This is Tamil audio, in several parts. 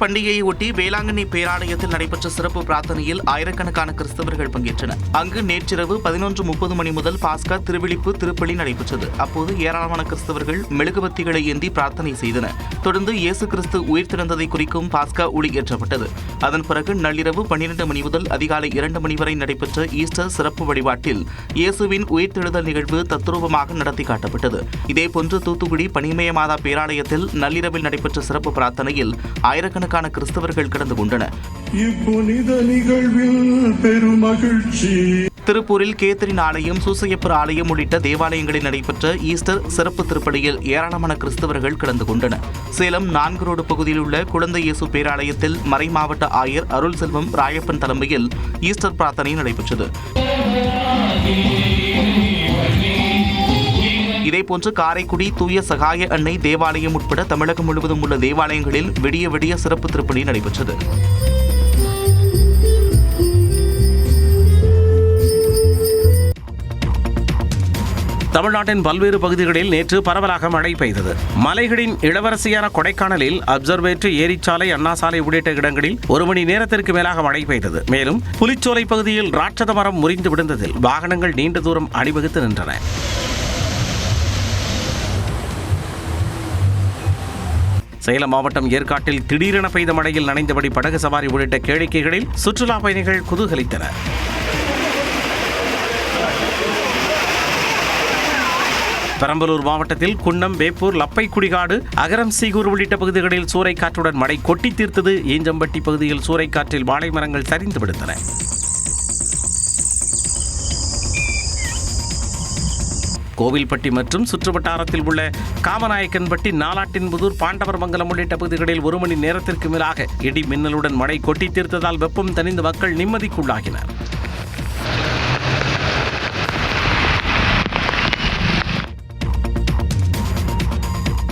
பண்டிகையை ஒட்டி வேளாங்கண்ணி பேராலயத்தில் நடைபெற்ற சிறப்பு பிரார்த்தனையில் ஆயிரக்கணக்கான கிறிஸ்தவர்கள் பங்கேற்றனர். அங்கு நேற்றிரவு 11:30 மணி முதல் பாஸ்கா திருவிழிப்பு திருப்பலி நடைபெற்றது. அப்போது ஏராளமான கிறிஸ்தவர்கள் மெழுகுவர்த்திகளை ஏந்தி பிரார்த்தனை செய்தனர். தொடர்ந்து இயேசு கிறிஸ்து உயிர்த்தெழுந்ததை குறிக்கும் பாஸ்கா ஒளி ஏற்றப்பட்டது. அதன் பிறகு நள்ளிரவு 12 மணி முதல் அதிகாலை 2 மணி வரை நடைபெற்ற ஈஸ்டர் சிறப்பு வழிபாட்டில் இயேசுவின் உயிர்த்தெழுதல் நிகழ்வு தத்ரூபமாக நடத்தி காட்டப்பட்டது. இதேபோன்று தூத்துக்குடி பனிமய பேராலயத்தில் நள்ளிரவில் நடைபெற்ற சிறப்பு பிரார்த்தனையில் ஆயிரக்கணக்கான கிறிஸ்தவர்கள் கலந்து கொண்டனர். திருப்பூரில் கேத்தரின் ஆலயம், சூசையப்பர் ஆலயம் உள்ளிட்ட தேவாலயங்களில் நடைபெற்ற ஈஸ்டர் சிறப்பு திருப்பலியில் ஏராளமான கிறிஸ்தவர்கள் கலந்து கொண்டனர். சேலம் 4 ரோடு பகுதியில் உள்ள குழந்தை இயேசு பேராலயத்தில் மறைமாவட்ட ஆயர் அருள் செல்வம் ராயப்பன் தலைமையில் ஈஸ்டர் பிரார்த்தனை நடைபெற்றது. இதேபோன்று காரைக்குடி தூய சகாய அன்னை தேவாலயம் உட்பட தமிழகம் முழுவதும் உள்ள தேவாலயங்களில் விடிய விடிய சிறப்பு திருப்பலி நடைபெற்றது. தமிழ்நாட்டின் பல்வேறு பகுதிகளில் நேற்று பரவலாக மழை பெய்தது. மலைகளின் இளவரசியான கொடைக்கானலில் அப்சர்வேட்டரி, ஏரிச்சாலை, அண்ணா சாலை உள்ளிட்ட இடங்களில் 1 மணி நேரத்திற்கு மேலாக மழை பெய்தது. மேலும் புலிச்சோலை பகுதியில் ராட்சத மரம் முறிந்து விழுந்ததில் வாகனங்கள் நீண்ட தூரம் அணிவகுத்து நின்றன. சேலம் மாவட்டம் ஏற்காட்டில் திடீரென பெய்த மழையில் நனைந்தபடி படகு சவாரி உள்ளிட்ட கேளிக்கைகளில் சுற்றுலா பயணிகள் குதூகலித்தனர். பெரம்பலூர் மாவட்டத்தில் குன்னம், வேப்பூர், லப்பை குடிகாடு, அகரம் சீகூர் உள்ளிட்ட பகுதிகளில் சூறைக்காற்றுடன் மழை கொட்டி தீர்த்தது. ஈஞ்சம்பட்டி பகுதியில் சூறைக்காற்றில் வாழை மரங்கள் சரிந்து விழுந்தன. கோவில்பட்டி மற்றும் சுற்றுவட்டாரத்தில் உள்ள காமநாயக்கன்பட்டி, நாலாட்டின்புதூர், பாண்டவர்மங்கலம் உள்ளிட்ட பகுதிகளில் 1 மணி நேரத்திற்கு மேலாக இடி மின்னலுடன் மழை கொட்டி தீர்த்ததால் வெப்பம் தணிந்து மக்கள் நிம்மதிக்குள்ளாகினர்.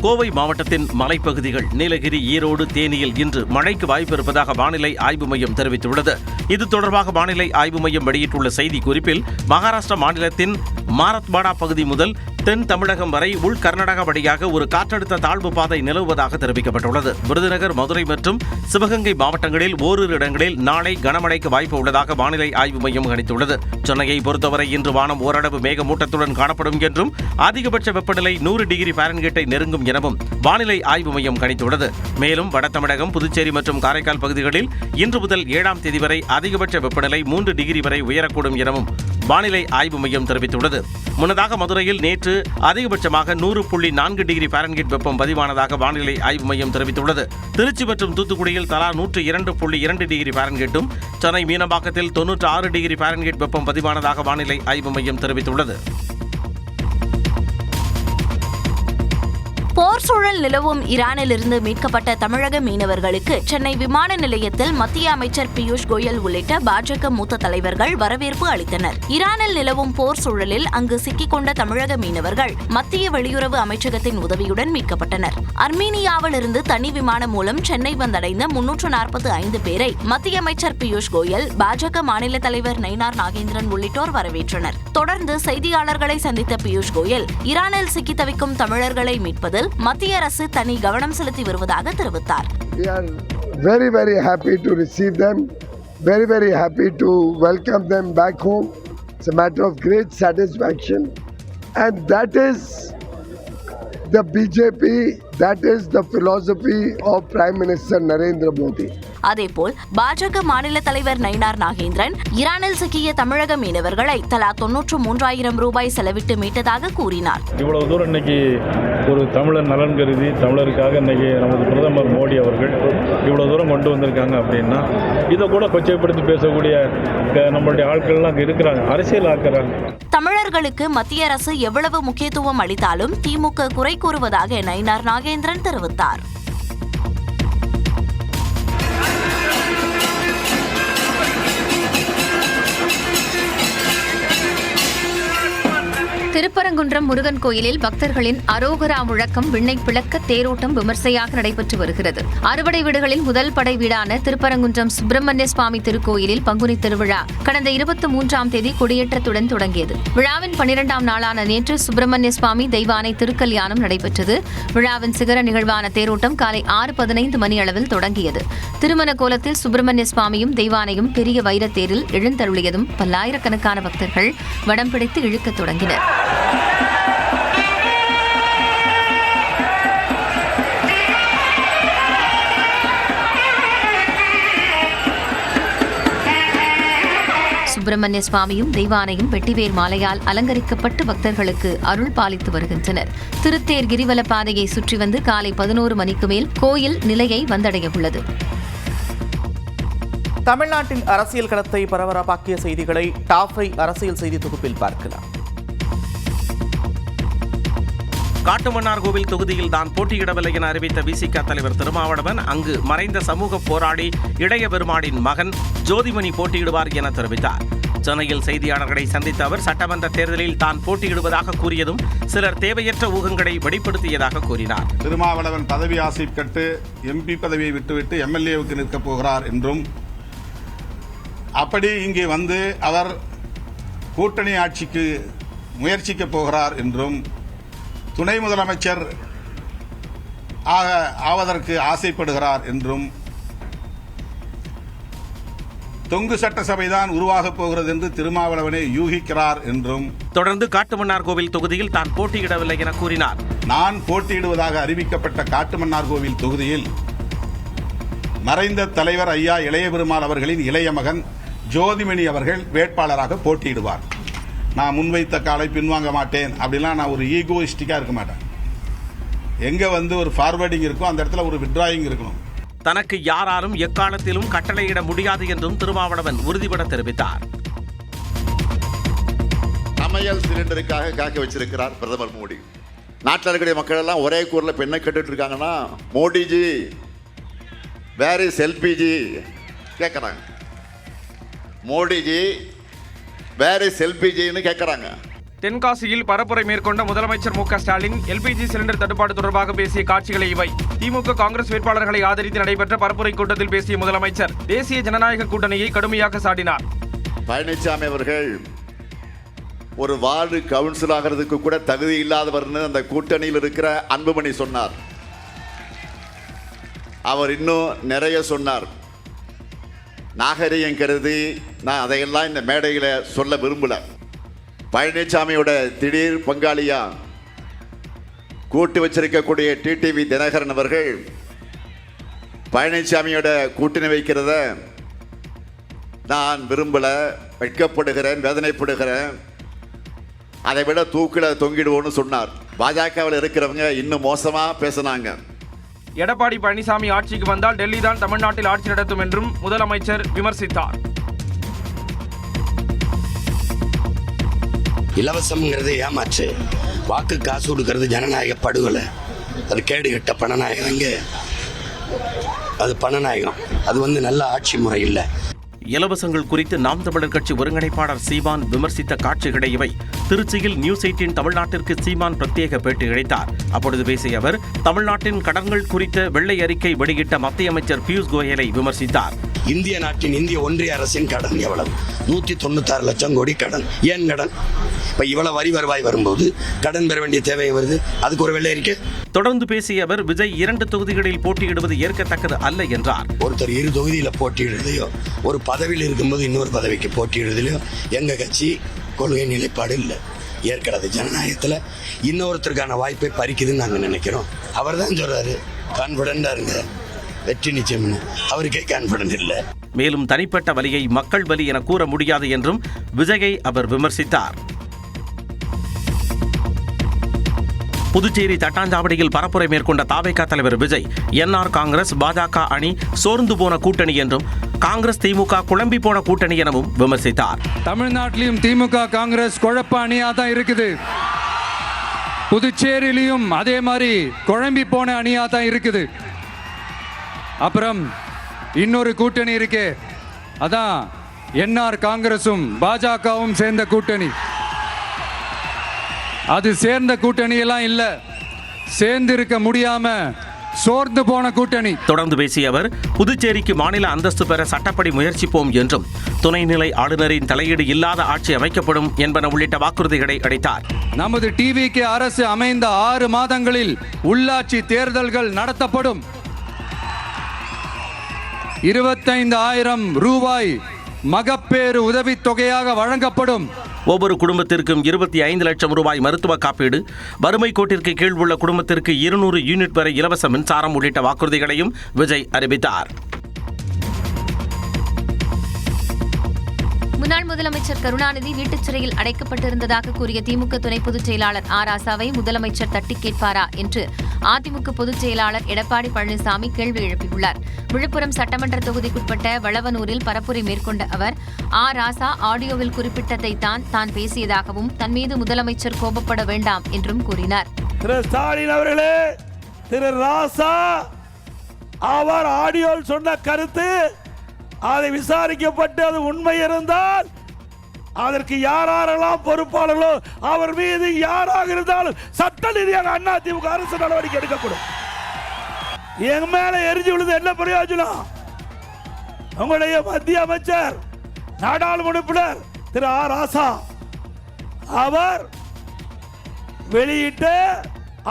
கோவை மாவட்டத்தின் மலைப்பகுதிகள் நீலகிரி, ஈரோடு, தேனியில் இன்று மழைக்கு வாய்ப்பு இருப்பதாக வானிலை ஆய்வு மையம் தெரிவித்துள்ளது. இது தொடர்பாக வானிலை ஆய்வு மையம் வெளியிட்டுள்ள செய்திக்குறிப்பில், மகாராஷ்டிரா மாநிலத்தின் மாரத்வாடா பகுதி முதல் தென் தமிழகம் வரை உள் கர்நாடகா வழியாக ஒரு காற்றழுத்த தாழ்வு பாதை நிலவுவதாக தெரிவிக்கப்பட்டுள்ளது. விருதுநகர், மதுரை மற்றும் சிவகங்கை மாவட்டங்களில் ஓரிரு இடங்களில் நாளை கனமழைக்கு வாய்ப்பு உள்ளதாக வானிலை ஆய்வு மையம் கணித்துள்ளது. சென்னையை பொறுத்தவரை இன்று வானம் ஓரளவு மேகமூட்டத்துடன் காணப்படும் என்றும் அதிகபட்ச வெப்பநிலை 100 டிகிரி ஃபாரன்ஹீட்டை நெருங்கும் எனவும் வானிலை ஆய்வு மையம் கணித்துள்ளது. மேலும் வட தமிழகம், புதுச்சேரி மற்றும் காரைக்கால் பகுதிகளில் இன்று முதல் 7ஆம் தேதி வரை அதிகபட்ச வெப்பநிலை 3 டிகிரி வரை உயரக்கூடும் எனவும் வானிலை ஆய்வு மையம் தெரிவித்துள்ளது. முன்னதாக மதுரையில் நேற்று அதிகபட்சமாக 100.4 டிகிரி ஃபாரன்ஹீட் வெப்பம் பதிவானதாக வானிலை ஆய்வு மையம் தெரிவித்துள்ளது. திருச்சி மற்றும் தூத்துக்குடியில் தலா 102.2 டிகிரி ஃபாரன்ஹீட்டும், சென்னை மீனம்பாக்கத்தில் 96 டிகிரி ஃபாரன்ஹீட் வெப்பம் பதிவானதாக வானிலை ஆய்வு மையம் தெரிவித்துள்ளது. போர் சூழல் நிலவும் ஈரானிலிருந்து மீட்கப்பட்ட தமிழக மீனவர்களுக்கு சென்னை விமான நிலையத்தில் மத்திய அமைச்சர் பியூஷ் கோயல் உள்ளிட்ட பாஜக மூத்த தலைவர்கள் வரவேற்பு அளித்தனர். ஈரானில் நிலவும் போர் சூழலில் அங்கு சிக்கிக்கொண்ட தமிழக மீனவர்கள் மத்திய வெளியுறவு அமைச்சகத்தின் உதவியுடன் மீட்கப்பட்டனர். அர்மீனியாவிலிருந்து தனி விமானம் மூலம் சென்னை வந்தடைந்த 345 பேரை மத்திய அமைச்சர் பியூஷ் கோயல், பாஜக மாநில தலைவர் நயினார் நாகேந்திரன் உள்ளிட்டோர் வரவேற்றனர். தொடர்ந்து செய்தியாளர்களை சந்தித்த பியூஷ் கோயல், ஈரானில் சிக்கி தவிக்கும் தமிழர்களை மீட்பதில் மத்திய அரசு தனி கவனம் செலுத்தி வருவதாக தெரிவித்தார். We are very, very happy to receive them. Very, very happy to welcome them back home. It's a matter of great satisfaction. And that is the BJP, that is the philosophy of Prime Minister Narendra Modi. அதேபோல் பாஜக மாநில தலைவர் நயினார் நாகேந்திரன் ஈரானில் சிக்கிய தமிழக மீனவர்களை தலா 93,000 ரூபாய் செலவிட்டு மீட்டதாக கூறினார். இவ்வளவு தூரம் இன்னைக்கு ஒரு தமிழர் நலன் கருதி தமிழருக்காக இன்னைக்கு நமது பிரதமர் மோடி அவர்கள் இவ்வளவு தூரம் கொண்டு வந்திருக்காங்க அப்படின்னா இதை கூட கொச்சைப்படுத்தி பேசக்கூடிய நம்மளுடைய ஆட்கள்லாம் இருக்கிறாங்க, அரசியல் ஆக்குறாங்க. தமிழர்களுக்கு மத்திய அரசு எவ்வளவு முக்கியத்துவம் அளித்தாலும் திமுக குறை கூறுவதாக நயினார் நாகேந்திரன் தெரிவித்தார். திருப்பரங்குன்றம் முருகன் கோயிலில் பக்தர்களின் அரோகரா முழக்கம் விண்ணை பிளக்க தேரோட்டம் விமர்சையாக நடைபெற்று வருகிறது. அறுபடை வீடுகளில் முதல் படை வீடான திருப்பரங்குன்றம் சுப்பிரமணிய சுவாமி திருக்கோயிலில் பங்குனி திருவிழா கடந்த 23ஆம் தேதி கொடியேற்றத்துடன் தொடங்கியது. விழாவின் 12ஆம் நாளான நேற்று சுப்பிரமணிய சுவாமி தெய்வானை திருக்கல்யாணம் நடைபெற்றது. விழாவின் சிகர நிகழ்வான தேரோட்டம் காலை 6:15 மணி அளவில் தொடங்கியது. திருமண கோலத்தில் சுப்பிரமணிய சுவாமியும் தெய்வானையும் பெரிய வைரத்தேரில் எழுந்தருளியதும் பல்லாயிரக்கணக்கான பக்தர்கள் வடம் பிடித்து இழுக்கத் தொடங்கினர். சுப்பிரமணிய சுவாமியும் தெய்வானையும் வெட்டிவேர் மாலையால் அலங்கரிக்கப்பட்டு பக்தர்களுக்கு அருள் பாலித்து வருகின்றனர். திருத்தேர் கிரிவல பாதையை சுற்றி வந்து காலை 11 மணிக்கு மேல் கோயில் நிலையை வந்தடைய உள்ளது. தமிழ்நாட்டின் அரசியல் களத்தை பரபரப்பாக்கிய செய்திகளை டாப் 5 அரசியல் செய்தி தொகுப்பில் பார்க்கலாம். காட்டுமன்னார்கோவில் தொகுதியில் தான் போட்டியிடவில்லை என அறிவித்த விசிக தலைவர் திருமாவளவன் அங்கு மறைந்த சமூக போராளி இளைய பெருமாளின் மகன் ஜோதிமணி போட்டியிடுவார் என தெரிவித்தார். சென்னையில் செய்தியாளர்களை சந்தித்த அவர் சட்டமன்ற தேர்தலில் தான் போட்டியிடுவதாக கூறியதும் சிலர் தேவையற்ற ஊகங்களை வெளிப்படுத்தியதாக கூறினார். திருமாவளவன் பதவி ஆசை கட்டு எம்பி பதவியை விட்டுவிட்டு எம்எல்ஏவுக்கு நிற்கப் போகிறார் என்றும், அப்படி இங்கே வந்து அவர் கூட்டணி ஆட்சிக்கு முயற்சிக்கப் போகிறார் என்றும், துணை முதலமைச்சர் ஆவதற்கு ஆசைப்படுகிறார் என்றும், தொங்கு சட்டசபைதான் உருவாகப் போகிறது என்று திருமாவளவனை யூகிக்கிறார் என்றும் தொடர்ந்து காட்டுமன்னார்கோவில் தொகுதியில் தான் போட்டியிடவில்லை என கூறினார். நான் போட்டியிடுவதாக அறிவிக்கப்பட்ட காட்டுமன்னார்கோவில் தொகுதியில் மறைந்த தலைவர் ஐயா இளைய பெருமாள் அவர்களின் இளைய மகன் ஜோதிமணி அவர்கள் வேட்பாளராக போட்டியிடுவார். நான் முன்வைத்த காலை பின்வாங்க மாட்டேன் அப்படிலாம் நான் ஒரு ஈகோயிஸ்டிக்கா இருக்க மாட்டேன். எங்க வந்து ஒரு ஃபார்வர்டிங் இருக்கும் அந்த இடத்துல ஒரு வித்ட்ராயிங் இருக்கணும். தனக்கு யாராலும் எக்காலத்திலும் கட்டளையிட முடியாது என்றும் திருமாவளவன் உறுதிபட தெரிவித்தார். சமையல் சிலிண்டருக்காக காக்க வச்சிருக்கிறார் பிரதமர் மோடி. நாட்டில் இருக்கக்கூடிய மக்கள் எல்லாம் ஒரே கூரில் பெண்ணை கேட்டுட்டு இருக்காங்கன்னா, மோடிஜி வேர் இஸ் எல்பிஜி கேட்குறாங்க. மோடிஜி வேர் இஸ் எல்பிஜின்னு கேட்குறாங்க. தென்காசியில் பரப்புரை மேற்கொண்ட முதலமைச்சர் மு.க. ஸ்டாலின் எல்பிஜி சிலிண்டர் தட்டுப்பாடு தொடர்பாக பேசிய காட்சிகளை இவை. திமுக காங்கிரஸ் வேட்பாளர்களை ஆதரித்து நடைபெற்ற பரப்புரை கூட்டத்தில் பேசிய முதலமைச்சர் தேசிய ஜனநாயக கூட்டணியை கடுமையாக சாடினார். பழனிசாமி அவர்கள் ஒரு வார்டு கவுன்சில் ஆகிறதுக்கு கூட தகுதி இல்லாதவர்னு அந்த கூட்டணியில் இருக்கிற அன்புமணி சொன்னார். அவர் இன்னும் நிறைய சொன்னார். நாகரிகம் கருதி நான் அதையெல்லாம் இந்த மேடையில் சொல்ல விரும்பல. பழனிசாமியோட திடீர் பங்காளியா கூட்டு வச்சிருக்கக்கூடிய டிடிவி தினகரன் அவர்கள் பழனிசாமியோட கூட்டணி வைக்கிறத நான் விரும்பல, வெட்கப்படுகிறேன், வேதனைப்படுகிறேன், அதை விட தூக்கில தொங்கிடுவோன்னு சொன்னார். பாஜகவில் இருக்கிறவங்க இன்னும் மோசமா பேசினாங்க. எடப்பாடி பழனிசாமி ஆட்சிக்கு வந்தால் டெல்லி தான் தமிழ்நாட்டில் ஆட்சி நடத்தும் என்றும் முதலமைச்சர் விமர்சித்தார். இலவசம்ங்கிறது ஏமாற்று, வாக்கு காசு கொடுக்கறது ஜனநாயக படுகொலை, அது கேடு கட்ட பணநாயகம். அது பணநாயகம், அது நல்ல ஆட்சி முறை இல்லை. இலவசங்கள் குறித்து நாம் தமிழர் கட்சி ஒருங்கிணைப்பாளர் சீமான் விமர்சித்த காட்சிகளை இவை. திருச்சியில் நியூஸ் 18 தமிழ்நாட்டிற்கு சீமான் பிரத்யேக பேட்டி அளித்தார். அப்பொழுது பேசிய அவர் தமிழ்நாட்டின் கடன்கள் குறித்த வெள்ளை அறிக்கை வெளியிட்ட மத்திய அமைச்சர் பியூஷ் கோயலை விமர்சித்தார். இந்திய நாட்டின் இந்திய ஒன்றிய அரசின் கடன் எவ்வளவு? 196 லட்சம் கோடி கடன். ஏன் கடன்? இப்ப இவ்வளவு வரி வருவாய் வரும்போது கடன் பெற வேண்டிய தேவை வருது, அதுக்கு ஒரு வெள்ளை அறிக்கை. தொடர்ந்து பேசிய அவர் விஜய் 2 தொகுதிகளில் போட்டியிடுவது ஏற்கத்தக்கது அல்ல என்றார். ஒருத்தர் 2 தொகுதியில போட்டியிடுறதையோ, ஒரு பதவியில் இருக்கும்போது இன்னொரு பதவிக்கு போட்டியிடுறதையோ எங்க கட்சி கொள்கை நிலைப்பாடு இல்லை, ஏற்கிறது. ஜனநாயகத்தில் இன்னொருத்தருக்கான வாய்ப்பை பறிக்குதுன்னு நாங்கள் நினைக்கிறோம். அவர் தான் சொல்றாரு கான்பிடண்டா இருங்க, வெற்றி நிச்சயம்னு. அவருக்கே கான்பிடன்ட் இல்லை. மேலும் தனிப்பட்ட வலியை மக்கள் வலி என கூற முடியாது என்றும் விஜயை அவர் விமர்சித்தார். புதுச்சேரி தட்டாஞ்சாவடியில் பரப்புரை மேற்கொண்ட தாவேகா தலைவர் விஜய் என்ஆர் காங்கிரஸ் பாஜக அணி சோர்ந்து போன கூட்டணி என்றும் காங்கிரஸ் திமுக குழம்பி போன கூட்டணி எனவும் விமர்சித்தார். தமிழ்நாட்டிலும் திமுக காங்கிரஸ் குழப்ப அணியா தான் இருக்குது, புதுச்சேரியிலையும் அதே மாதிரி குழம்பி போன அணியா தான் இருக்குது. அப்புறம் இன்னொரு கூட்டணி இருக்கே, அதான் என்ஆர் காங்கிரசும் பாஜகவும் சேர்ந்த கூட்டணி. அது சேர்ந்த கூட்டணியெல்லாம் இல்லை, சேர்ந்திருக்க முடியாம சோர்ந்து போன கூட்டணி. தொடர்ந்து பேசிய அவர், புதுச்சேரிக்கு மாநில அந்தஸ்து பெற சட்டப்படி முயற்சிப்போம் என்றும் துணைநிலை ஆளுநரின் தலையீடு இல்லாத ஆட்சி அமைக்கப்படும் என்பன உள்ளிட்ட வாக்குறுதிகளை அளித்தார். நமது டிவிக்கு அரசு அமைந்த 6 மாதங்களில் உள்ளாட்சி தேர்தல்கள் நடத்தப்படும். 25,000 ரூபாய் மகப்பேறு உதவித்தொகையாக வழங்கப்படும். ஒவ்வொரு குடும்பத்திற்கும் 25 லட்சம் ரூபாய் மருத்துவ காப்பீடு, வறுமை கோட்டிற்கு கீழ் உள்ள குடும்பத்திற்கு 200 யூனிட் வரை இலவச மின்சாரம் உள்ளிட்ட வாக்குறுதிகளையும் விஜய் அறிவித்தார். முன்னாள் முதலமைச்சர் கருணாநிதி வீட்டுச் சிறையில் அடைக்கப்பட்டிருந்ததாக கூறிய திமுக துணை பொதுச் செயலாளர் ஆ ராசாவை முதலமைச்சர் தட்டி கேட்பாரா என்று அதிமுக பொதுச் செயலாளர் எடப்பாடி பழனிசாமி கேள்வி எழுப்பியுள்ளார். விழுப்புரம் சட்டமன்ற தொகுதிக்குட்பட்ட வளவனூரில் பரப்புரை மேற்கொண்ட அவர், ஆ ராசா ஆடியோவில் குறிப்பிட்டதைத்தான் தான் பேசியதாகவும் தன் மீது முதலமைச்சர் கோபப்பட வேண்டாம் என்றும் கூறினார். திரு ஸ்டாலின் அவர்களே, திரு ராசா அவர் ஆடியோவில் சொன்ன கருத்து அதை விசாரிக்கப்பட்டு அது உண்மை இருந்தால் அதற்கு யாரெல்லாம் பொறுப்பாளர்களோ அவர் மீது யாராக இருந்தாலும் சட்ட ரீதியாக அதிமுக அரசு நடவடிக்கை எடுக்கப்படும். எங்க மேல எரிஞ்சு விழுது என்ன பிரயோஜனம்? உங்களுடைய மத்திய அமைச்சர் நாடாளுமன்ற உறுப்பினர் திரு ஆ ராசா அவர் வெளியிட்ட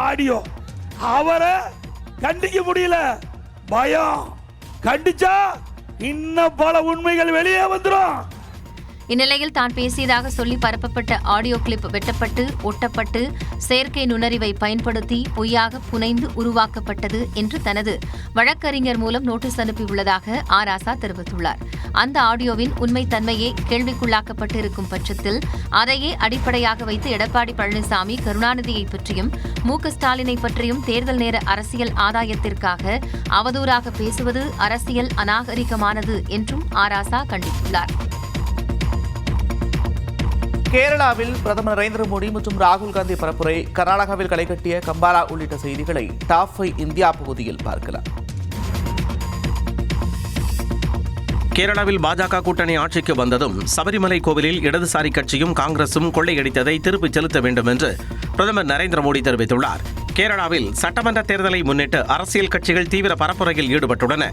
ஆடியோ அவரை கண்டிக்க முடியல. பயம், கண்டிச்சா இன்னும் பல உண்மைகள் வெளியே வந்துடும். இந்நிலையில் தான் பேசியதாக சொல்லி பரப்பப்பட்ட ஆடியோ கிளிப் வெட்டப்பட்டு ஒட்டப்பட்டு செயற்கை நுண்ணறிவை பயன்படுத்தி பொய்யாக புனைந்து உருவாக்கப்பட்டது என்று தனது வழக்கறிஞர் மூலம் நோட்டீஸ் அனுப்பியுள்ளதாக ஆ ராசா தெரிவித்துள்ளார். அந்த ஆடியோவின் உண்மைத்தன்மையே கேள்விக்குள்ளாக்கப்பட்டிருக்கும் பட்சத்தில் அதையே அடிப்படையாக வைத்து எடப்பாடி பழனிசாமி கருணாநிதியை பற்றியும் மு.க.ஸ்டாலினை பற்றியும் தேர்தல் நேர அரசியல் ஆதாயத்திற்காக அவதூறாக பேசுவது அரசியல் அநாகரிகமானது என்றும் ஆ ராசா கண்டித்துள்ளார். கேரளாவில் பிரதமர் நரேந்திர மோடி மற்றும் ராகுல் காந்தி பரப்புரை, கர்நாடகாவில் களைகட்டிய கம்பாலா உள்ளிட்ட செய்திகளை டாப் 5 இந்தியா பகுதியில் பார்க்கலாம். கேரளாவில் பாஜக கூட்டணி ஆட்சிக்கு வந்ததும் சபரிமலை கோவிலில் இடதுசாரி கட்சியும் காங்கிரசும் கொள்ளையடித்ததை திருப்பிச் செலுத்த வேண்டும் என்று பிரதமர் நரேந்திர மோடி தெரிவித்துள்ளார். கேரளாவில் சட்டமன்ற தேர்தலை முன்னிட்டு அரசியல் கட்சிகள் தீவிர பரப்புரையில் ஈடுபட்டுள்ளன.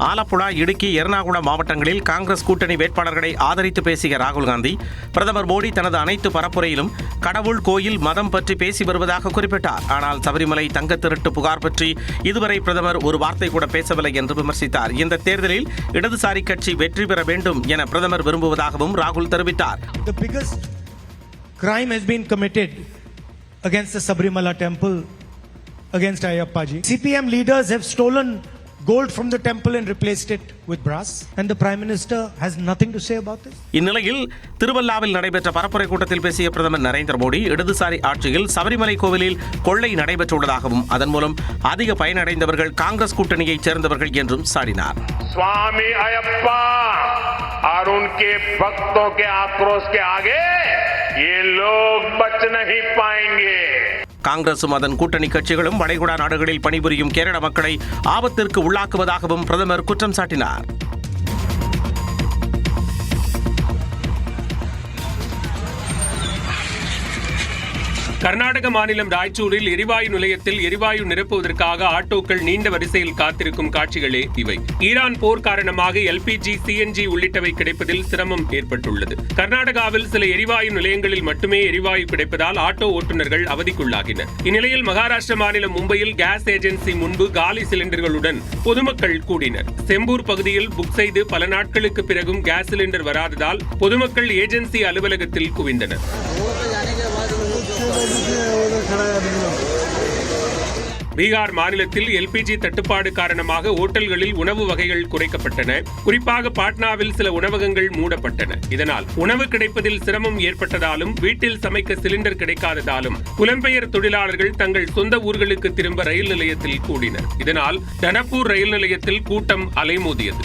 ஆலப்புழா, இடுக்கி, எர்ணாகுளம் மாவட்டங்களில் காங்கிரஸ் கூட்டணி வேட்பாளர்களை ஆதரித்து பேசிய ராகுல் காந்தி, பிரதமர் மோடி தனது அனைத்து பரப்புரையிலும் கடவுள், கோயில், மதம் பற்றி பேசி வருவதாக குறிப்பிட்டார். ஆனால் சபரிமலை தங்க திருட்டு புகார் பற்றி இதுவரை பிரதமர் ஒரு வார்த்தை கூட பேசவில்லை என்று விமர்சித்தார். இந்த தேர்தலில் இடதுசாரி கட்சி வெற்றி பெற வேண்டும் என பிரதமர் விரும்புவதாகவும் ராகுல் தெரிவித்தார். The biggest crime has been committed against the Sabarimala temple, against Ayyappa ji. CPM leaders have stolen gold from the temple and replaced it with brass, and the Prime Minister has nothing to say about this. இந்நிலையில் திருவல்லாவில் நடைபெற்ற பரப்புரை கூட்டத்தில் பேசிய பிரதமர் நரேந்திர மோடி, இடதுசாரி ஆட்சியில் சபரிமலை கோவிலில் கொள்ளை நடைபெற்றுள்ளதாகவும் அதன் மூலம் அதிக பயனடைந்தவர்கள் காங்கிரஸ் கூட்டணியைச் சேர்ந்தவர்கள் என்றும் சாடினார். स्वामी अयप्पा और उनके भक्तों के आक्रोश के आगे ये लोग बच नहीं पाएंगे. காங்கிரசும் அதன் கூட்டணி கட்சிகளும் வளைகுடா நாடுகளில் பணிபுரியும் கேரள மக்களை ஆபத்திற்கு உள்ளாக்குவதாகவும் பிரதமர் குற்றம் சாட்டினார். கர்நாடக மாநிலம் ராய்ச்சூரில் எரிவாயு நிலையத்தில் எரிவாயு நிரப்புவதற்காக ஆட்டோக்கள் நீண்ட வரிசையில் காத்திருக்கும் காட்சிகளே இவை. ஈரான் போர் காரணமாக எல்பிஜி, சிஎன்ஜி உள்ளிட்டவை கிடைப்பதில் சிரமம் ஏற்பட்டுள்ளது. கர்நாடகாவில் சில எரிவாயு நிலையங்களில் மட்டுமே எரிவாயு கிடைப்பதால் ஆட்டோ ஓட்டுநர்கள் அவதிக்குள்ளாகினர். இந்நிலையில் மகாராஷ்டிர மாநிலம் மும்பையில் கேஸ் ஏஜென்சி முன்பு காலி சிலிண்டர்களுடன் பொதுமக்கள் கூடினர். செம்பூர் பகுதியில் புக் செய்து பல நாட்களுக்கு பிறகும் கேஸ் சிலிண்டர் வராததால் பொதுமக்கள் ஏஜென்சி அலுவலகத்தில் குவிந்தனர். பீகார் மாநிலத்தில் எல்பிஜி தட்டுப்பாடு காரணமாக ஓட்டல்களில் உணவு வகைகள் குறைக்கப்பட்டன. குறிப்பாக பாட்னாவில் சில உணவகங்கள் மூடப்பட்டன. இதனால் உணவு கிடைப்பதில் சிரமம் ஏற்பட்டதாலும் வீட்டில் சமைக்க சிலிண்டர் கிடைக்காததாலும் புலம்பெயர் தொழிலாளர்கள் தங்கள் சொந்த ஊர்களுக்கு திரும்ப ரயில் நிலையத்தில் கூடினர். இதனால் தனப்பூர் ரயில் நிலையத்தில் கூட்டம் அலைமோதியது.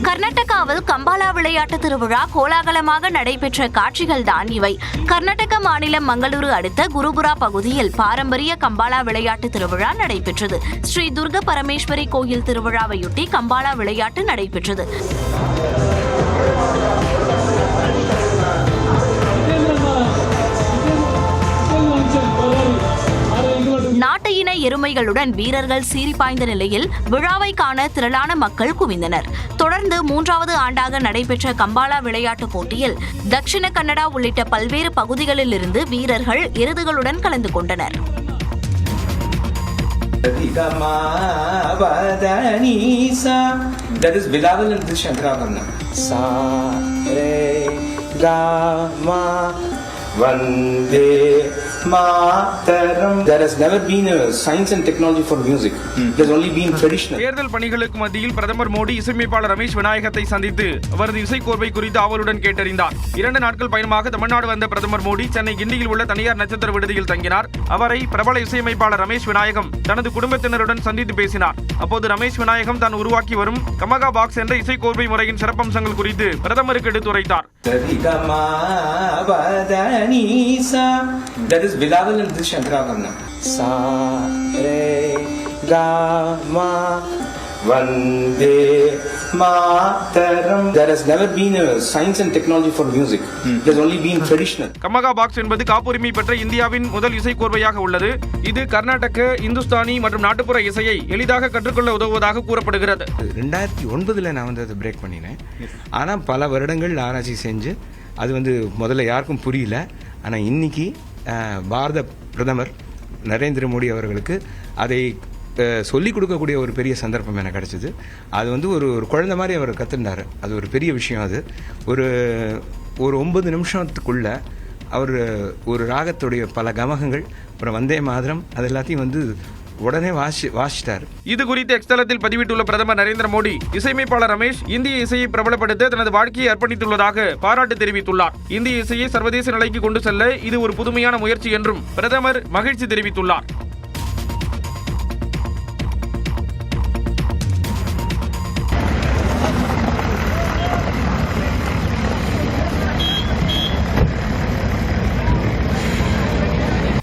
கர்நாடகாவில் கம்பாலா விளையாட்டு திருவிழா கோலாகலமாக நடைபெற்ற காட்சிகள்தான் இவை. கர்நாடக மாநிலம் மங்களூரு அடுத்த குருபுரா பகுதியில் பாரம்பரிய கம்பாலா விளையாட்டு திருவிழா நடைபெற்றது. ஸ்ரீ துர்க பரமேஸ்வரி கோயில் திருவிழாவையொட்டி கம்பாலா விளையாட்டு நடைபெற்றது. நாட்டு இன எருமைகளுடன் வீரர்கள் சீறி பாய்ந்த நிலையில் விழாவை காண திரளான மக்கள் குவிந்தனர். தொடர்ந்து 3வது ஆண்டாக நடைபெற்ற கம்பாலா விளையாட்டுப் போட்டியில் தட்சிண கன்னடா உள்ளிட்ட பல்வேறு பகுதிகளில் இருந்து வீரர்கள் எருதுகளுடன் கலந்து கொண்டனர். Vande Mataram. There has never been a science and technology for music. There's only been traditional. தேர்தல் பணிகளுக்கு மத்தியில் பிரதமர் மோடி இசையமைப்பாளர் ரமேஷ் விநாயகத்தை சந்தித்து அவரது இசைக்கோர்வை குறித்து ஆவலுடன் கேட்டறிந்தார். 2 நாட்கள் பயணமாக தமிழ்நாடு வந்த பிரதமர் மோடி சென்னை கிண்டியில் உள்ள தனியார் நட்சத்திர விடுதியில் தங்கினார். அவரை பிரபல இசையமைப்பாளர் ரமேஷ் விநாயகம் தனது குடும்பத்தினருடன் சந்தித்து பேசினார். அப்போது ரமேஷ் விநாயகம் தான் உருவாக்கி வரும் கமகா பாக்ஸ் என்ற இசைக்கோர்வை முறையின் சிறப்பம்சங்கள் குறித்து பிரதமருக்கு எடுத்துரைத்தார். That is Bilawal and this Shankaravarna. Sa re ga ma Vande Mataram. There has never been a science and technology for music. There's only been traditional. Gamaka box என்பது காப்புரிமை பெற்ற இந்தியாவின் முதல் இசைக்கோர்வையாக உள்ளது. இது கர்நாடக, இந்துஸ்தானி மற்றும் நாட்டுப்புற இசையை எளிதாக கற்றுக்கொள்ள உதவுவதாக கூறப்படுகிறது. 2009 நான் வந்து அதை பிரேக் பண்ணினேன். ஆனால் பல வருடங்கள் ஆராய்ச்சி செஞ்சு அது முதல்ல யாருக்கும் புரியல. ஆனால் இன்னைக்கு பாரத பிரதமர் நரேந்திர மோடி அவர்களுக்கு அதை சொல்லிக் கொடுக்கக்கூடிய ஒரு பெரிய சந்தர்ப்பம் எனக்கு கிடைச்சிது. அது ஒரு குழந்தை மாதிரி அவர் கற்றுண்டார். அது ஒரு பெரிய விஷயம். அது ஒரு 9 நிமிஷத்துக்குள்ள அவர் ஒரு ராகத்துடைய பல கமகங்கள், அப்புறம் வந்தே மாதரம், அது எல்லாத்தையும் உடனே வாசிட்டார். இது குறித்து எக்ஸ் தளத்தில் பதிவிட்டுள்ள பிரதமர் நரேந்திர மோடி, இசையமைப்பாளர் ரமேஷ் இந்திய இசையை பிரபலப்படுத்த தனது வாழ்க்கையை அர்ப்பணித்துள்ளதாக பாராட்டு தெரிவித்துள்ளார். இந்திய இசையை சர்வதேச நிலைக்கு கொண்டு செல்ல இது ஒரு புதுமையான முயற்சி என்றும் பிரதமர் மகிழ்ச்சி தெரிவித்துள்ளார்.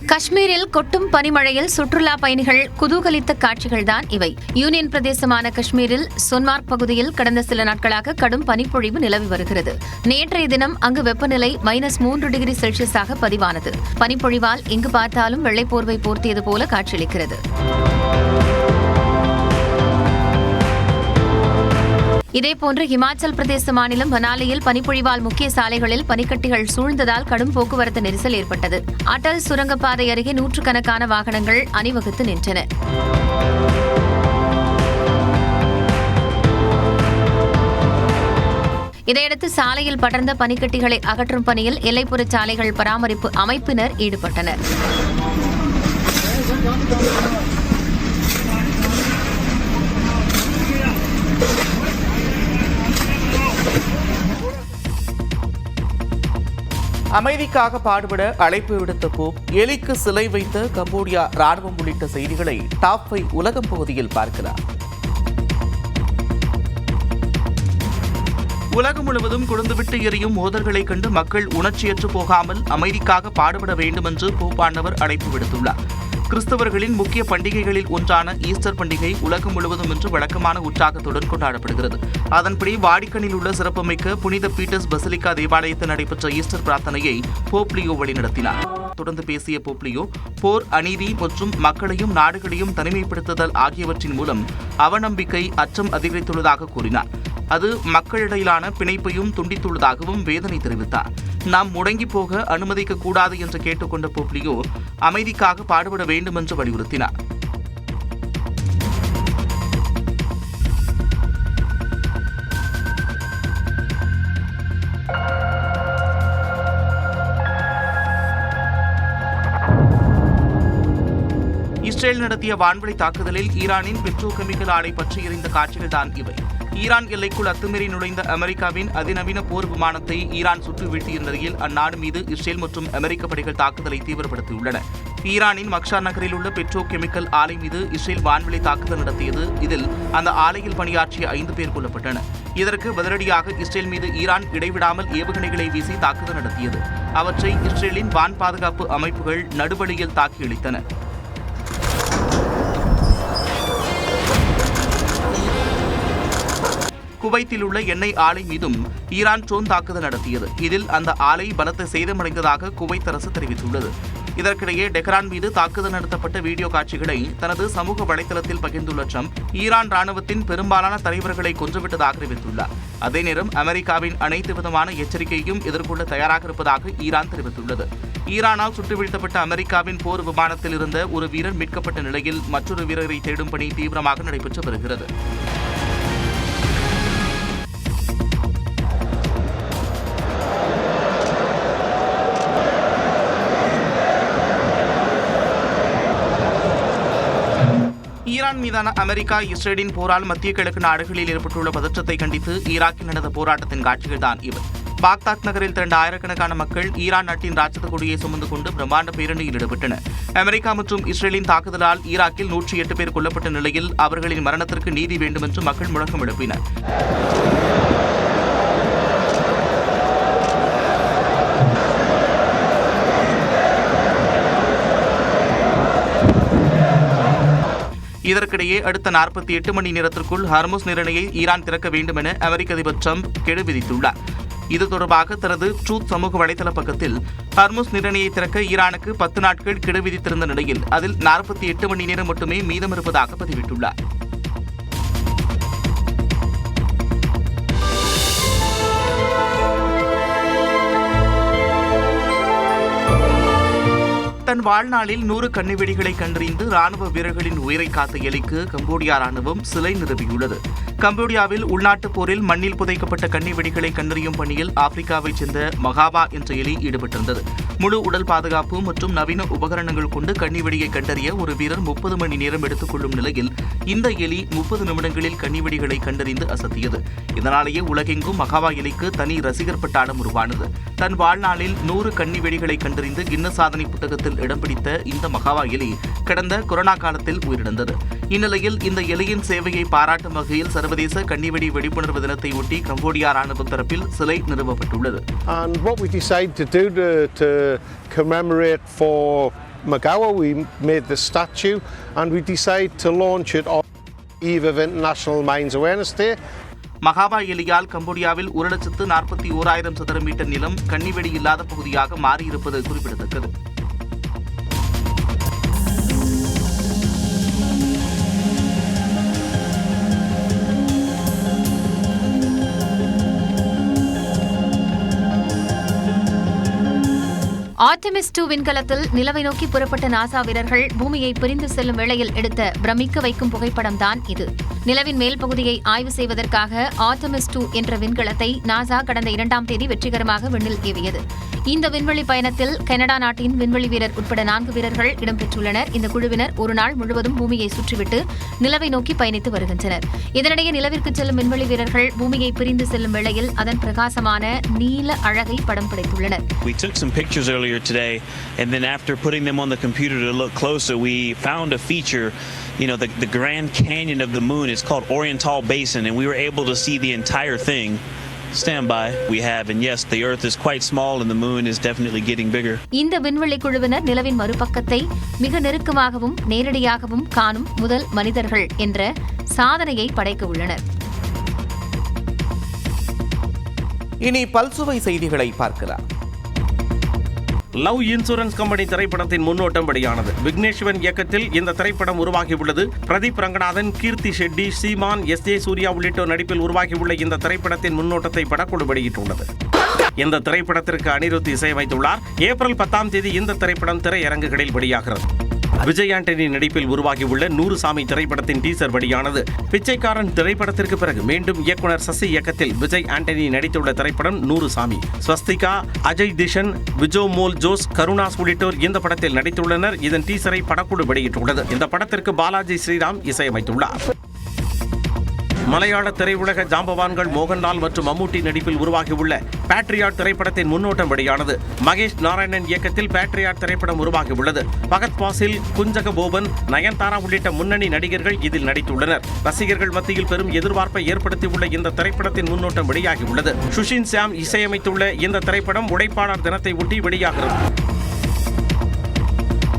காஷ்மீரில் கொட்டும் பனிமழையில் சுற்றுலா பயணிகள் குதூகலித்த காட்சிகள்தான் இவை. யூனியன் பிரதேசமான காஷ்மீரில் சோன்மார்க் பகுதியில் கடந்த சில நாட்களாக கடும் பனிப்பொழிவு நிலவி வருகிறது. நேற்றைய தினம் அங்கு வெப்பநிலை -3 டிகிரி செல்சியஸாக பதிவானது. பனிப்பொழிவால் எங்கு பார்த்தாலும் வெள்ளைப்போர்வை போர்த்தியது போல காட்சியளிக்கிறது. இதேபோன்று ஹிமாச்சல் பிரதேச மாநிலம் மனாலியில் பனிப்பொழிவால் முக்கிய சாலைகளில் பனிக்கட்டிகள் சூழ்ந்ததால் கடும் போக்குவரத்து நெரிசல் ஏற்பட்டது. அடல் சுரங்கப்பாதை அருகே நூற்றுக்கணக்கான வாகனங்கள் அணிவகுத்து நின்றன. இதையடுத்து சாலையில் படர்ந்த பனிக்கட்டிகளை அகற்றும் பணியில் எல்லைப்புற சாலைகள் பராமரிப்பு அமைப்பினர் ஈடுபட்டனர். அமைதிக்காக பாடுபட அழைப்பு விடுத்த போப், எலிக்கு சிலை வைத்த கம்போடியா ராணுவம் உள்ளிட்ட செய்திகளை டாப் 5 உலகம் பகுதியில் பார்க்கிறார். உலகம் முழுவதும் கொழுந்துவிட்டு எரியும் மோதல்களை கண்டு மக்கள் உணர்ச்சியற்று போகாமல் அமைதிக்காக பாடுபட வேண்டும் என்று போப்பாண்டவர் அழைப்பு விடுத்துள்ளார். கிறிஸ்தவர்களின் முக்கிய பண்டிகைகளில் ஒன்றான ஈஸ்டர் பண்டிகை உலகம் முழுவதும் இன்று வழக்கமான உற்சாகத்துடன் கொண்டாடப்படுகிறது. அதன்படி வாடிக்கனில் உள்ள சிறப்புமிக்க புனித பீட்டர்ஸ் பசிலிக்கா தேவாலயத்தில் நடைபெற்ற ஈஸ்டர் பிரார்த்தனையை போப் லியோ வழிநடத்தினார். தொடர்ந்து பேசிய போப் லியோ, போர், அநீதி மற்றும் மக்களையும் நாடுகளையும் தனிமைப்படுத்துதல் ஆகியவற்றின் மூலம் அவநம்பிக்கை, அச்சம் அதிகரித்துள்ளதாக கூறினார். அது மக்களிடையிலான பிணைப்பையும் துண்டித்துள்ளதாகவும் வேதனை தெரிவித்தார். நாம் முடங்கி போக அனுமதிக்க கூடாது என்று கேட்டுக்கொண்ட போப் லியோ அமைதிக்காக பாடுபட வேண்டும் என்று வலியுறுத்தினார். இஸ்ரேல் நடத்திய வான்வழி தாக்குதலில் ஈரானின் பெட்ரோகெமிக்கல் ஆலை பற்றி எரிந்த காட்சிகள் தான் இவை. ஈரான் எல்லைக்குள் அத்துமீறி நுழைந்த அமெரிக்காவின் அதிநவீன போர் விமானத்தை ஈரான் சுட்டு வீழ்த்திய நிலையில் அந்நாடு மீது இஸ்ரேல் மற்றும் அமெரிக்க படைகள் தாக்குதலை தீவிரப்படுத்தியுள்ளன. ஈரானின் மக்ஷார் நகரில் உள்ள பெட்ரோ கெமிக்கல் ஆலை மீது இஸ்ரேல் வான்வெளி தாக்குதல் நடத்தியது. இதில் அந்த ஆலையில் பணியாற்றிய 5 பேர் கொல்லப்பட்டனர். இதற்கு பதிலடியாக இஸ்ரேல் மீது ஈரான் இடைவிடாமல் ஏவுகணைகளை வீசி தாக்குதல் நடத்தியது. அவற்றை இஸ்ரேலின் வான் பாதுகாப்பு அமைப்புகள் நடுவழியில் தாக்கியளித்தன. குவைத்தில் உள்ள எண்ணெய் ஆலை மீதும் ஈரான் ட்ரோன் தாக்குதல் நடத்தியது. இதில் அந்த ஆலை பலத்த சேதமடைந்ததாக குவைத் அரசு தெரிவித்துள்ளது. இதற்கிடையே டெஹ்ரான் மீது தாக்குதல் நடத்தப்பட்ட வீடியோ காட்சிகளை தனது சமூக வலைதளத்தில் பகிர்ந்துள்ள ட்ரம்ப் ஈரான் ராணுவத்தின் பெரும்பாலான தலைவர்களை கொன்றுவிட்டதாக தெரிவித்துள்ளார். அதே நேரம் அமெரிக்காவின் அனைத்து விதமான எச்சரிக்கையையும் எதிர்கொள்ள தயாராக இருப்பதாக ஈரான் தெரிவித்துள்ளது. ஈரானால் சுட்டு வீழ்த்தப்பட்ட அமெரிக்காவின் போர் விமானத்தில் இருந்த ஒரு வீரர் மீட்கப்பட்ட நிலையில் மற்றொரு வீரரை தேடும் பணி தீவிரமாக நடைபெற்று வருகிறது. ஈரான் மீதான அமெரிக்கா இஸ்ரேலின் போரால் மத்திய கிழக்கு நாடுகளில் ஏற்பட்டுள்ள பதற்றத்தை கண்டித்து ஈராக்கில் நடந்த போராட்டத்தின் காட்சிகள்தான் இவை. பாக்தாத் நகரில் திரண்ட ஆயிரக்கணக்கான மக்கள் ஈரான் நாட்டின் ராட்சத கொடியை சுமந்து கொண்டு பிரம்மாண்ட பேரணியில் ஈடுபட்டனர். அமெரிக்கா மற்றும் இஸ்ரேலின் தாக்குதலால் ஈராக்கில் 108 பேர் கொல்லப்பட்ட நிலையில் அவர்களின் மரணத்திற்கு நீதி வேண்டும் என்று மக்கள் முழக்கம் எழுப்பினர். இதற்கிடையே அடுத்த 48 மணி நேரத்திற்குள் ஹர்முஸ் நீரிணையை ஈரான் திறக்க வேண்டும் என அமெரிக்க அதிபர் ட்ரம்ப் கெடு விதித்துள்ளார். இது தொடர்பாக தனது ட்ரூத் சமூக வலைதள பக்கத்தில் ஹர்முஸ் நீரிணையை திறக்க ஈரானுக்கு 10 நாட்கள் கெடு விதித்திருந்த நிலையில் அதில் 48 மணி நேரம் மட்டுமே மீதம் இருப்பதாக பதிவிட்டுள்ளார். தன் வாழ்நாளில் 100 கன்னிவெடிகளை கண்டறிந்து ராணுவ வீரர்களின் உயிரை காத்த எலிக்கு கம்போடியா ராணுவம் சிலை நிறுவியுள்ளது. கம்போடியாவில் உள்நாட்டுப் போரில் மண்ணில் புதைக்கப்பட்ட கன்னிவெடிகளை கண்டறியும் பணியில் ஆப்பிரிக்காவைச் சேர்ந்த மகாவா என்ற எலி ஈடுபட்டிருந்தது. முழு உடல் பாதுகாப்பு மற்றும் நவீன உபகரணங்கள் கொண்டு கன்னிவெடியை கண்டறிய ஒரு வீரர் 30 மணி நேரம் எடுத்துக் கொள்ளும் நிலையில் இந்த எலி 30 நிமிடங்களில் கன்னிவெடிகளை கண்டறிந்து அசத்தியது. இதனாலேயே உலகெங்கும் மகாவா எலிக்கு தனி ரசிகர் பட்டாளம் உருவானது. தன் வாழ்நாளில் 100 கன்னிவெடிகளை கண்டறிந்து கின்னஸ் சாதனை புத்தகத்தில் இடம் பிடித்த இந்த மகாவா எலி கடந்த கொரோனா காலத்தில் உயிரிழந்தது. இந்நிலையில் இந்த எலியின் சேவையை பாராட்டும் வகையில் சர்வதேச கன்னிவெடி விழிப்புணர்வு தினத்தை ஒட்டி கம்போடியா ராணுவ தரப்பில் சிலை நிறுவப்பட்டுள்ளது. And what we decided to do to commemorate for Magawa, we made the statue and we decided to launch it on the eve of International Mines Awareness Day. மகாவா எலியால் கம்போடியாவில் 1,41,000 சதுர மீட்டர் நிலம் கன்னிவெடி இல்லாத பகுதியாக மாறியிருப்பது குறிப்பிடத்தக்கது. ஆர்டெமிஸ் 2 விண்கலத்தில் நிலவை நோக்கி புறப்பட்ட நாசா வீரர்கள் பூமியை பிரிந்து செல்லும் வேளையில் எடுத்த பிரமிக்க வைக்கும் புகைப்படம் தான் இது. நிலவின் மேல் பகுதியை ஆய்வு செய்வதற்காக ஆர்டெமிஸ் 2 என்ற விண்கலத்தை நாசா கடந்த 2ஆம் தேதி வெற்றிகரமாக விண்ணில் ஏவியது. இந்த விண்வெளி பயணத்தில் கனடா நாட்டின் விண்வெளி வீரர் உட்பட 4 வீரர்கள் இடம்பெற்றுள்ளனர். இந்த குழுவினர் ஒரு நாள் முழுவதும் பூமியை சுற்றிவிட்டு நிலவை நோக்கி பயணித்து வருகின்றனர். இதனிடையே நிலவிற்கு செல்லும் விண்வெளி வீரர்கள் பூமியை பிரிந்து செல்லும் வேளையில் அதன் பிரகாசமான நீல அழகை படம் பிடித்துள்ளனர். We took some pictures earlier today, and then after putting them on the computer to look closer, we found a feature. You know, the Grand Canyon of the moon is called Oriental Basin, and we were able to see the entire thing. Stand by. We have, and yes, the Earth is quite small, and the moon is definitely getting bigger. இந்த விண்வெளி குழுவினர் நிலவின் மறுபக்கத்தை மிக நெருக்கமாகவும் நேரடியாகவும் காணும் முதல் மனிதர்கள் என்ற சாதனையை படைக்க உள்ளனர். இனி பல்சுவை செய்திகளை பார்க்கலாம். லவ் இன்சூரன்ஸ் கம்பெனி திரைப்படத்தின் முன்னோட்டம் வெளியானது. விக்னேஸ்வரன் இயக்கத்தில் இந்த திரைப்படம் உருவாகியுள்ளது. பிரதீப் ரங்கநாதன், கீர்த்தி ஷெட்டி, சீமான், எஸ்.ஜே. சூர்யா உள்ளிட்டோர் நடிப்பில் உருவாகியுள்ள இந்த திரைப்படத்தின் முன்னோட்டத்தை படக்குழு வெளியிட்டுள்ளது. இந்த திரைப்படத்திற்கு அனிருத் இசையமைத்துள்ளார். ஏப்ரல் 10ஆம் தேதி இந்த திரைப்படம் திரையரங்குகளில் வெளியாகிறது. விஜய் ஆண்டனி நடிப்பில் உருவாகியுள்ள 100 சாமி திரைப்படத்தின் டீசர் வெளியானது. பிச்சைக்காரன் திரைப்படத்திற்கு பிறகு மீண்டும் இயக்குனர் சசி இயக்கத்தில் விஜய் ஆண்டனி நடித்துள்ள திரைப்படம் 100 சாமி. ஸ்வஸ்திகா, அஜய் திஷன், விஜோ மோல் ஜோஸ், கருணாஸ் உள்ளிட்டோர் இந்த படத்தில் நடித்துள்ளனர். இதன் டீசரை படக்குழு வெளியிட்டுள்ளது. இந்த படத்திற்கு பாலாஜி ஸ்ரீராம் இசையமைத்துள்ளார். மலையாள திரையுலக ஜாம்பவான்கள் மோகன்லால் மற்றும் மம்முட்டி நடிப்பில் உருவாகியுள்ள பேட்ரியாட் திரைப்படத்தின் முன்னோட்டம் வெளியானது. மகேஷ் நாராயணன் இயக்கத்தில் பேட்ரியாட் திரைப்படம் உருவாகியுள்ளது. பகத் பாசில், குஞ்சக போபன், நயன்தாரா உள்ளிட்ட முன்னணி நடிகர்கள் இதில் நடித்துள்ளனர். ரசிகர்கள் மத்தியில் பெரும் எதிர்பார்ப்பை ஏற்படுத்தியுள்ள இந்த திரைப்படத்தின் முன்னோட்டம் வெளியாகியுள்ளது. சுஷின் சாம் இசையமைத்துள்ள இந்த திரைப்படம் உழைப்பாளர் தினத்தை ஒட்டி வெளியாகிறது.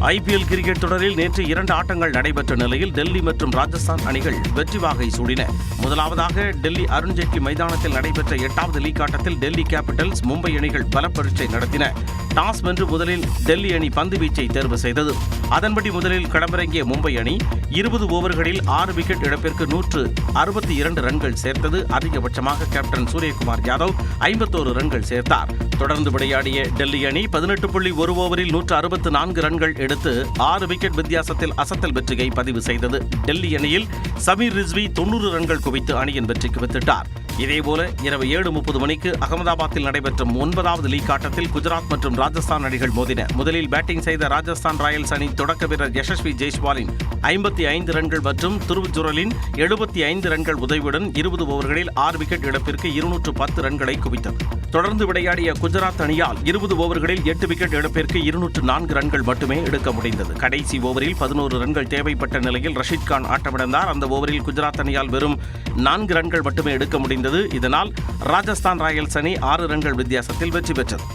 IPL கிரிக்கெட் தொடரில் நேற்று 2 ஆட்டங்கள் நடைபெற்ற நிலையில் டெல்லி மற்றும் ராஜஸ்தான் அணிகள் வெற்றி வாகை சூடின. முதலாவதாக டெல்லி அருண்ஜேட்லி மைதானத்தில் நடைபெற்ற 8வது லீக் ஆட்டத்தில் டெல்லி கேபிட்டல்ஸ் மும்பை அணிகள் பலப்பரீட்சை நடத்தின. டாஸ் வென்று முதலில் டெல்லி அணி பந்து வீச்சை தேர்வு செய்தது. அதன்படி முதலில் களமிறங்கிய மும்பை அணி 20 ஓவர்களில் 6 விக்கெட் இழப்பிற்கு 162 ரன்கள் சேர்த்தது. அதிகபட்சமாக கேப்டன் சூரியகுமார் யாதவ் 51 ரன்கள் சேர்த்தார். தொடர்ந்து விளையாடிய டெல்லி அணி 18.1 ஓவரில் 164 ரன்கள் எடுத்து 6 விக்கெட் வித்தியாசத்தில் அசத்தல் வெற்றியை பதிவு செய்தது. டெல்லி அணியில் சமீர் ரிஸ்வி 90 ரன்கள் குவித்து அணியின் வெற்றிக்கு வித்திட்டார். இதேபோல இரவு 7:30 மணிக்கு அகமதாபாத்தில் நடைபெற்ற 9வது லீக் ஆட்டத்தில் குஜராத் மற்றும் ராஜஸ்தான் அணிகள் மோதின. முதலில் பேட்டிங் செய்த ராஜஸ்தான் ராயல்ஸ் அணி தொடக்க வீரர் யசஸ்வி ஜெய்ஸ்வாலின் 55 ரன்கள் மற்றும் துருவ் ஜுரலின் 75 ரன்கள் உதவியுடன் 20 ஓவர்களில் 6 விக்கெட் இழப்பிற்கு 210 ரன்களை குவித்தது. தொடர்ந்து விளையாடிய குஜராத் அணியால் 20 ஓவர்களில் 8 விக்கெட் இழப்பிற்கு 204 ரன்கள் மட்டுமே எடுக்க முடிந்தது. கடைசி ஓவரில் 11 ரன்கள் தேவைப்பட்ட நிலையில் ரஷீத் கான் ஆட்டமிழந்தார். அந்த ஓவரில் குஜராத் அணியால் வெறும் 4 ரன்கள் மட்டுமே எடுக்க முடிந்தது. இதனால் ராஜஸ்தான் ராயல்ஸ் அணி 6 ரன்கள் வித்தியாசத்தில் வெற்றி பெற்றது.